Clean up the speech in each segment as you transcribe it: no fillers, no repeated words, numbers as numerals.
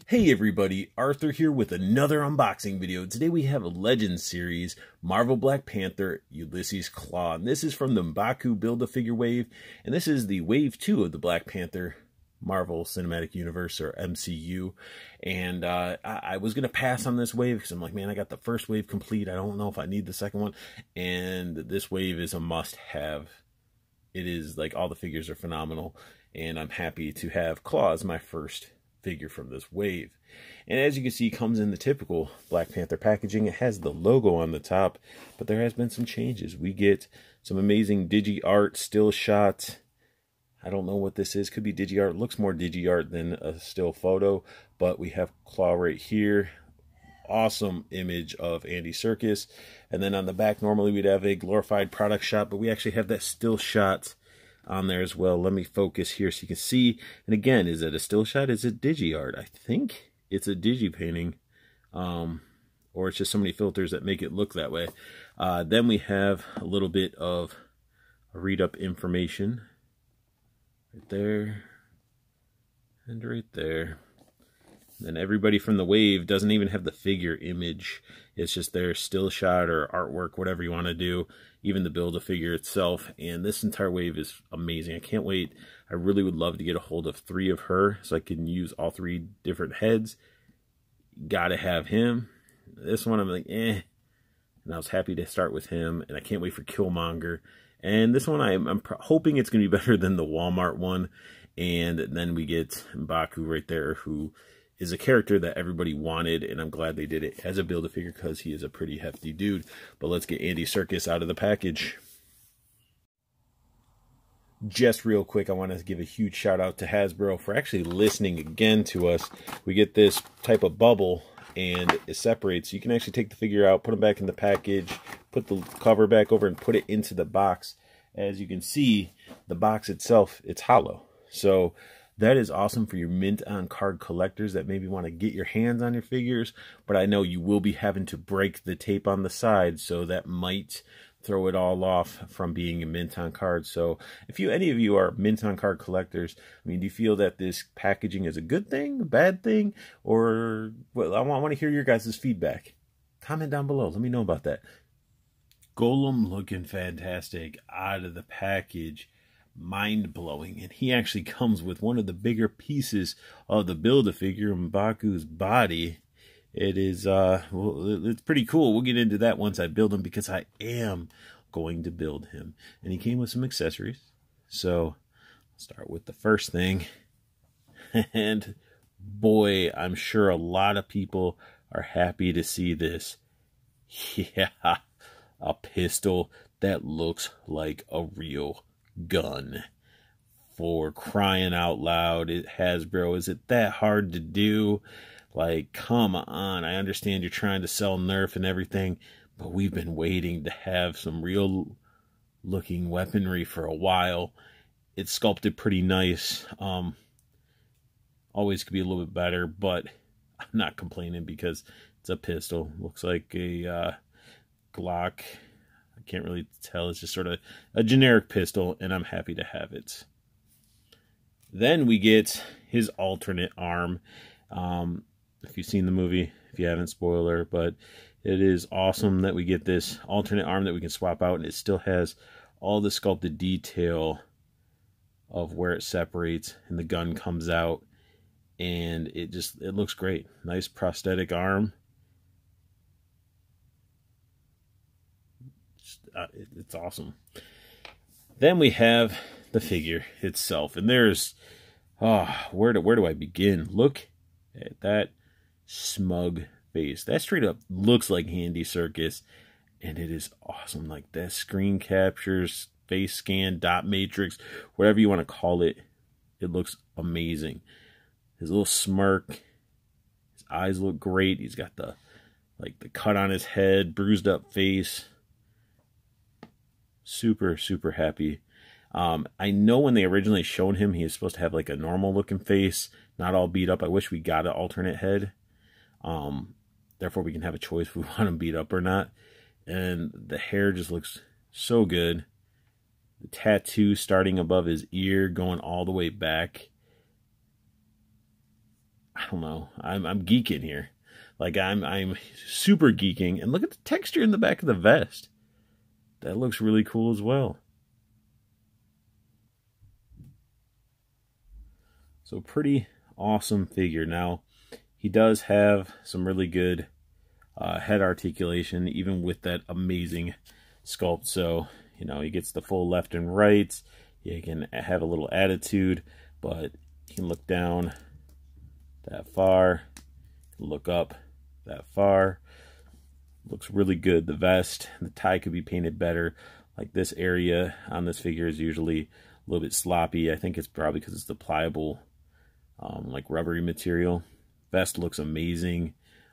Hey everybody, Arthur here with another unboxing video. Today we have a Legends series, Marvel Black Panther, Ulysses Klaue. And this is from the M'Baku Build-A-Figure wave, and this is the wave 2 of the Black Panther Marvel Cinematic Universe, or MCU. And I was going to pass on this wave because I'm like, man, I got the first wave complete. I don't know if I need the second one. And this wave is a must-have. It is, like, all the figures are phenomenal, and I'm happy to have Klaue as my first figure from this wave. And as you can see, it comes in the typical Black Panther packaging. It has the logo on the top, but there has been some changes. We get some amazing digi art, still shots. I don't know what this is. Could be digi art. It looks more digi art than a still photo, but we have Klaue right here. Awesome image of Andy Serkis. And then on the back, normally we'd have a glorified product shot, but we actually have that still shot on there as well. Let me focus here so you can see. And again, is it a still shot? Is it digi art? I think it's a digi painting, or it's just so many filters that make it look that way. Then we have a little bit of read up information right there and right there. And everybody from the wave doesn't even have the figure image. It's just their still shot or artwork, whatever you want to do, even the Build-A-Figure itself. And this entire wave is amazing. I can't wait. I really would love to get a hold of 3 of her so I can use all 3 different heads. Gotta have him. This one I'm like, eh. And I was happy to start with him. And I can't wait for Killmonger. And this one I'm hoping it's going to be better than the Walmart one. And then we get M'Baku right there, who is a character that everybody wanted, and I'm glad they did it as a Build-A-Figure because he is a pretty hefty dude. But let's get Andy Serkis out of the package. Just real quick, I want to give a huge shout out to Hasbro for actually listening again to us. We get this type of bubble, and it separates. You can actually take the figure out, put them back in the package, put the cover back over, and put it into the box. As you can see, the box itself, it's hollow. So that is awesome for your mint-on-card collectors that maybe want to get your hands on your figures, but I know you will be having to break the tape on the side, so that might throw it all off from being a mint-on-card. So if any of you are mint-on-card collectors, I mean, do you feel that this packaging is a good thing, a bad thing, or well, I want to hear your guys' feedback. Comment down below. Let me know about that. Golem looking fantastic out of the package. Mind-blowing, and he actually comes with one of the bigger pieces of the Build-A-Figure, M'Baku's body. It is well, it's pretty cool. We'll get into that once I build him, because I am going to build him. And he came with some accessories, so I'll start with the first thing. And boy, I'm sure a lot of people are happy to see this. Yeah, a pistol that looks like a real gun. For crying out loud, Hasbro, is it that hard to do? Like, come on. I understand you're trying to sell Nerf and everything, but we've been waiting to have some real looking weaponry for a while. It's sculpted pretty nice. Always could be a little bit better, but I'm not complaining because it's a pistol. Looks like a Glock. Can't really tell. It's just sort of a generic pistol, and I'm happy to have it. Then we get his alternate arm. If you've seen the movie, if you haven't, spoiler, but it is awesome that we get this alternate arm that we can swap out, and it still has all the sculpted detail of where it separates and the gun comes out, and it looks great. Nice prosthetic arm. It's awesome. Then we have the figure itself, and there's where do I begin? Look at that smug face. That straight up looks like Andy Serkis, and it is awesome. Like that screen captures, face scan, dot matrix, whatever you want to call it, it looks amazing. His little smirk, his eyes look great. He's got the cut on his head, bruised up face. Super, super happy. I know when they originally showed him, he was supposed to have like a normal looking face, not all beat up. I wish we got an alternate head. Therefore, we can have a choice if we want him beat up or not. And the hair just looks so good. The tattoo starting above his ear, going all the way back. I don't know, I'm geeking here. Like I'm super geeking. And look at the texture in the back of the vest. That looks really cool as well. So pretty awesome figure. Now, he does have some really good head articulation, even with that amazing sculpt. So, you know, he gets the full left and right. He can have a little attitude, but he can look down that far, look up that far. Looks really good. The vest, the tie could be painted better. Like this area on this figure is usually a little bit sloppy. I think it's probably because it's the pliable, like rubbery material. Vest looks amazing.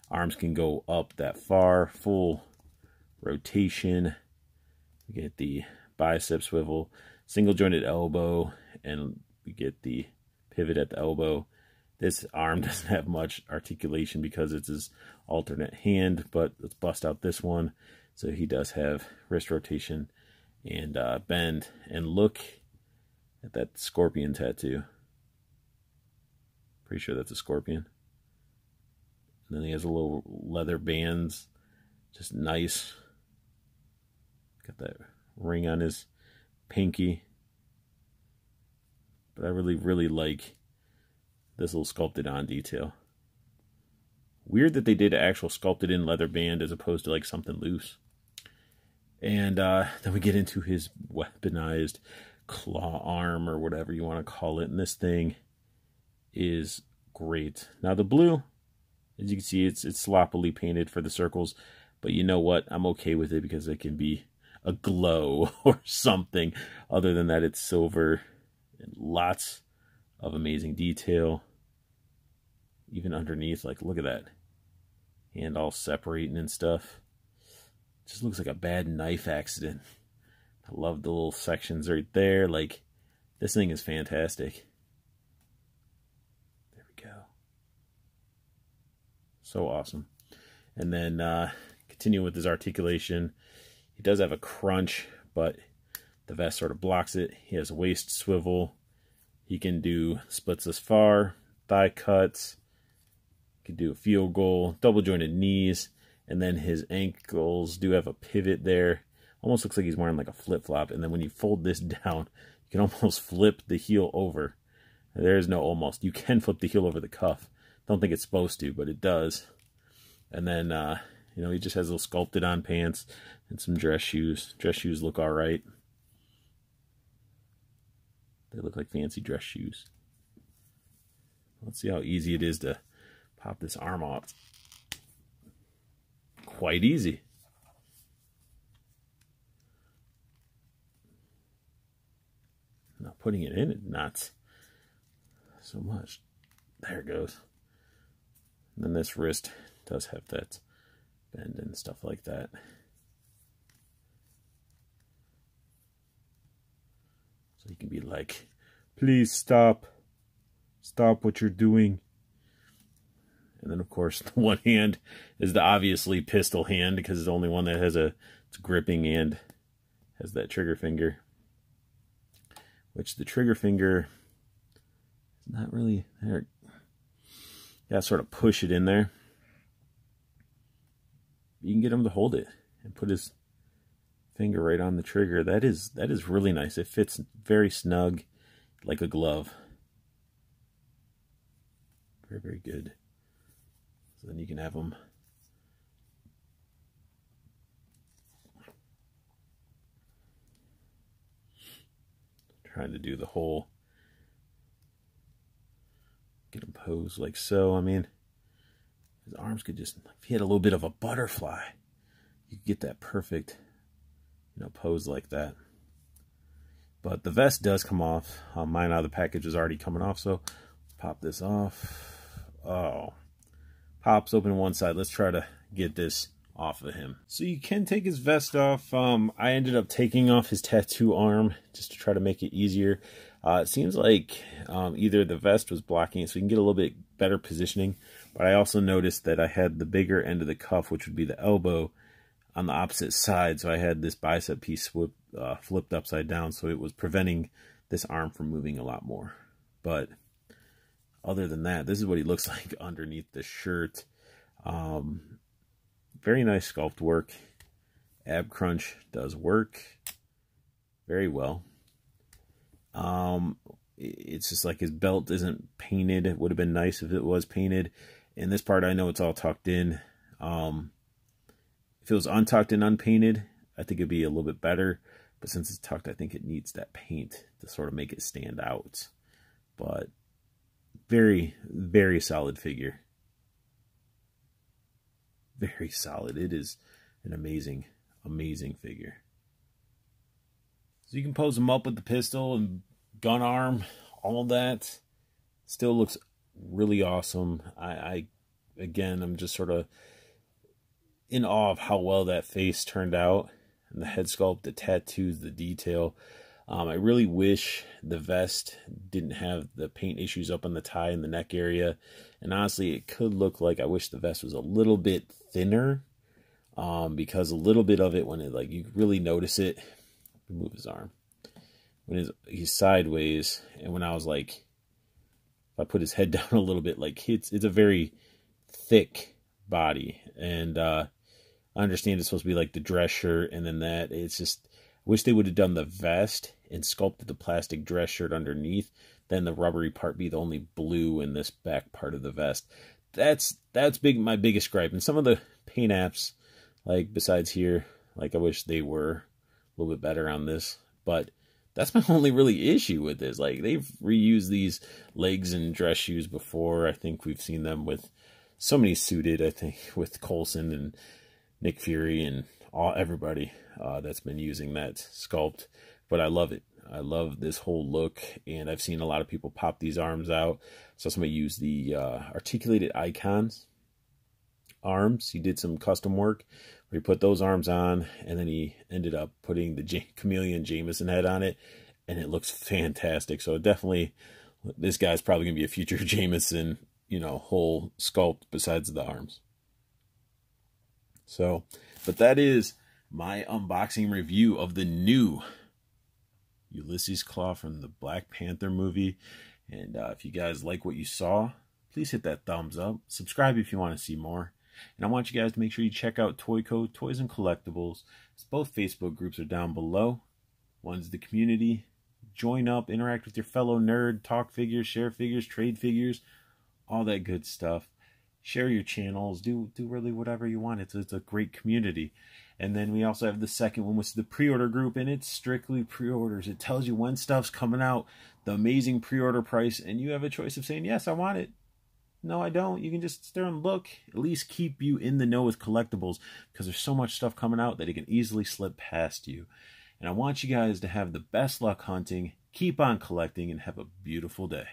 Arms can go up that far, full rotation. We get the bicep swivel, single jointed elbow, and we get the pivot at the elbow. This arm doesn't have much articulation because it's his alternate hand, but let's bust out this one. So he does have wrist rotation and bend. And look at that scorpion tattoo. Pretty sure that's a scorpion. And then he has a little leather bands. Just nice. Got that ring on his pinky. But I really like this little sculpted on detail. Weird that they did actual sculpted in leather band as opposed to like something loose. And then we get into his weaponized claw arm or whatever you want to call it. And this thing is great. Now the blue, as you can see, it's sloppily painted for the circles. But you know what? I'm okay with it because it can be a glow or something. Other than that, it's silver and lots of amazing detail. Even underneath, like, look at that. Hand all separating and stuff. Just looks like a bad knife accident. I love the little sections right there. Like, this thing is fantastic. There we go. So awesome. And then continue with his articulation. He does have a crunch, but the vest sort of blocks it. He has a waist swivel. He can do splits this far, thigh cuts. He can do a field goal, double jointed knees, and then his ankles do have a pivot there. Almost looks like he's wearing like a flip-flop. And then when you fold this down, you can almost flip the heel over. There is no almost. You can flip the heel over the cuff. Don't think it's supposed to, but it does. And then, you know, he just has little sculpted on pants and some dress shoes. Dress shoes look all right. They look like fancy dress shoes. Let's see how easy it is to pop this arm off. Quite easy. Now putting it in, not so much. There it goes. And then this wrist does have that bend and stuff like that. So you can be like, please stop. Stop what you're doing. And then, of course, the one hand is the obviously pistol hand because it's the only one that has it's gripping and has that trigger finger. Which the trigger finger is not really there. You gotta sort of push it in there. You can get him to hold it and put his finger right on the trigger. That is really nice. It fits very snug, like a glove. Very, very good. So then you can have them trying to do the whole, get him posed like so. I mean, his arms could just, if he had a little bit of a butterfly, you could get that perfect, you know, pose like that. But the vest does come off. Mine out of the package is already coming off, so pop this off. Oh, pops open one side. Let's try to get this off of him. So you can take his vest off. I ended up taking off his tattoo arm just to try to make it easier. It seems like either the vest was blocking it, so you can get a little bit better positioning. But I also noticed that I had the bigger end of the cuff, which would be the elbow, on the opposite side. So I had this bicep piece flipped upside down, so it was preventing this arm from moving a lot more. But other than that, this is what he looks like underneath the shirt. Very nice sculpt work. Ab crunch does work very well. It's just like his belt isn't painted. It would have been nice if it was painted. In this part, I know it's all tucked in. If it was untucked and unpainted, I think it'd be a little bit better. But since it's tucked, I think it needs that paint to sort of make it stand out. But very, very solid figure. Very solid. It is an amazing, amazing figure. So you can pose him up with the pistol and gun arm, all that. Still looks really awesome. Again, I'm just sort of in awe of how well that face turned out. And the head sculpt, the tattoos, the detail. I really wish the vest didn't have the paint issues up on the tie and the neck area. And honestly, it could look like I wish the vest was a little bit thinner. Because a little bit of it, when it, like, you really notice it. Move his arm. When he's sideways, and when I was like, if I put his head down a little bit, like, it's a very thick body. And I understand it's supposed to be like the dress shirt, and then that. It's just, I wish they would have done the vest and sculpted the plastic dress shirt underneath. Then the rubbery part be the only blue in this back part of the vest. That's my biggest gripe. And some of the paint apps, like besides here, like I wish they were a little bit better on this. But that's my only really issue with this. Like, they've reused these legs and dress shoes before. I think we've seen them with so many suited, I think, with Coulson and Nick Fury and everybody that's been using that sculpt. But I love it. I love this whole look, and I've seen a lot of people pop these arms out. So somebody used the articulated icons arms. He did some custom work where he put those arms on, and then he ended up putting the Chameleon Jameson head on it, and it looks fantastic. So definitely, this guy's probably going to be a future Jameson, you know, whole sculpt besides the arms. So, but that is my unboxing review of the new Ulysses Klaue from the Black Panther movie. And if you guys like what you saw, please hit that thumbs up. Subscribe if you want to see more. And I want you guys to make sure you check out Toyco, Toys and Collectibles. Both Facebook groups are down below. One's the community. Join up, interact with your fellow nerd, talk figures, share figures, trade figures, all that good stuff. Share your channels, do really whatever you want. It's a great community. And then we also have the second one, which is the pre-order group, and it's strictly pre-orders. It tells you when stuff's coming out, the amazing pre-order price, and you have a choice of saying, yes, I want it. No, I don't. You can just sit there and look. At least keep you in the know with collectibles, because there's so much stuff coming out that it can easily slip past you. And I want you guys to have the best luck hunting, keep on collecting, and have a beautiful day.